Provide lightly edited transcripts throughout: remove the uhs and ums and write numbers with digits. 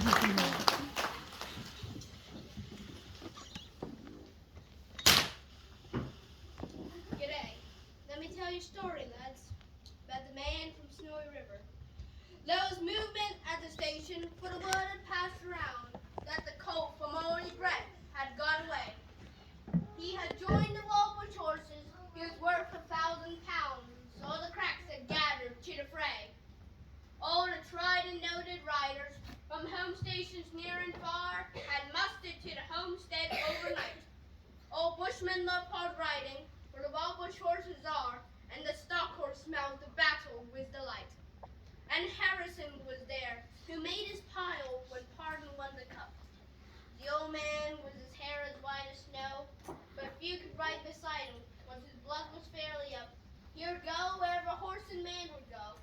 G'day. Let me tell you a story, lads, about the man from Snowy River. There was movement at the station, for the word had passed around that the colt from Orange Brett had got away. He had joined the Walbush horses. He was worth £1,000. All the cracks had gathered to the fray. All the tried and noted riders from home stations near and far had mustered to the homestead overnight. Old bushmen love hard riding, for the Walbush horses are, and the stock horse smells the battle with delight. And Harrison was there, who made his pile when Pardon won the cup. The old man with his hair as white as snow, but few could ride beside him, once his blood was fairly up. He would go wherever horse and man would go.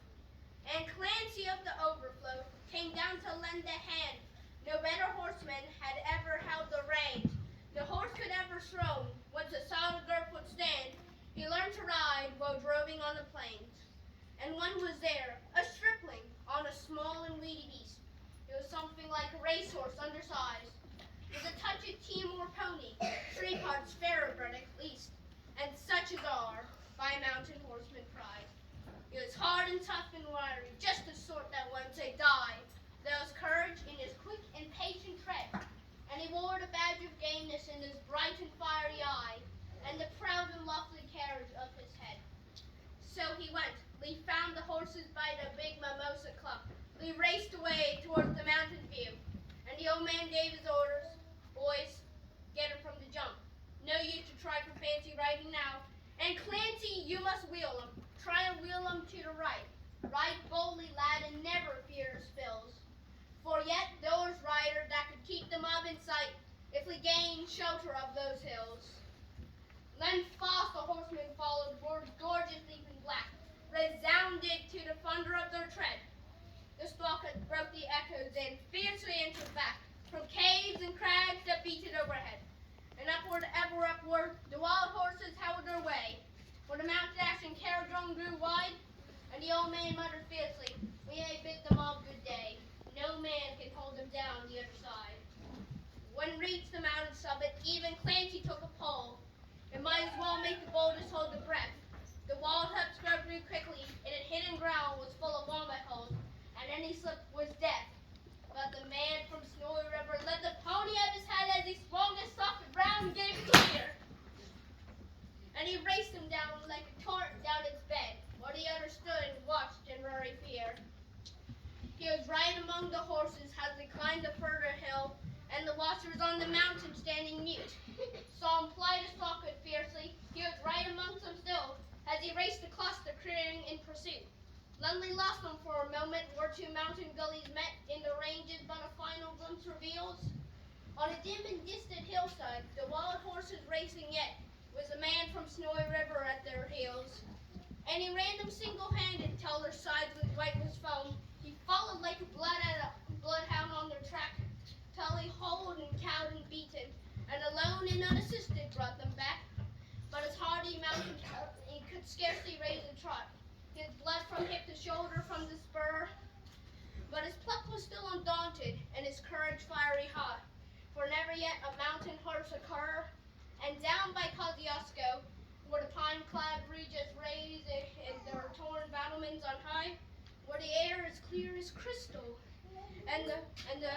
And Clancy of the Overflow came down to lend a hand. No better horseman had ever held the reins. The horse could ever throw, once a solid girth would stand. He learned to ride while droving on the plains. And one was there, a stripling, on a small and weedy beast. It was something like a racehorse undersized, with a touch of Timor pony, 3 parts thoroughbred at least, and such as are, by a mountain horseman prized. He was hard and tough and wiry, just the sort that won't say die. There was courage in his quick and patient tread, and he wore the badge of gameness in his bright and fiery eye, and the proud and lofty carriage of his head. So he went. Lee found the horses by the big mimosa clump. Lee raced away towards the mountain view, and the old man gave his orders. Boys, get him from the jump. No use to try for fancy riding now. And Clancy, you must wheel him. Try and wheel him to the right. Ride boldly, lad, and never fear spills. For yet there was rider that could keep the mob in sight, if we gained shelter of those hills. Then fast the horsemen followed, gorgeous leaping black, resounded to the thunder of their tread. The stalker broke the echoes and fiercely entered back, from caves and crags that beated overhead. And upward, ever upward, the wild horses held their way, for the mountain ash and caradron grew wide, and the old man muttered fiercely, we may bid them all good day. No man can hold them down the other side. When reached the mountain summit, even Clancy took a pole. It might as well make the boldest hold the breath. The wild hup scrubbed grew quickly, and its hidden ground was full of wombat holes, and any slip was death. But the man from Snowy River let the pony of his head as he swung his soft ground gave clear. And he raced him down like a torrent down its bed, while the other stood and watched in very fear. He was right among the horses as they climbed the further hill, and the watchers on the mountain standing mute saw him ply the stalker fiercely. He was right amongst them still, as he raced the cluster clearing in pursuit. Lunley lost him for a moment where 2 mountain gullies met in the ranges, but a final glimpse reveals. On a dim and distant hillside, the wild horses racing yet, was a man from Snowy River at their heels. And he ran them single-handed till their sides was white with foam. He followed like a bloodhound on their track, till he holed and cowed and beaten, and alone and unassisted brought them back. But his hardy mountain he could scarcely raise a trot. His blood from hip to shoulder from the spur, but his pluck was still undaunted, and his courage fiery hot. For never yet a mountain horse occur, and down by Kosciuszko, where the pine-clad Regis raise and their torn battlements on high, where the air is clear as crystal, and the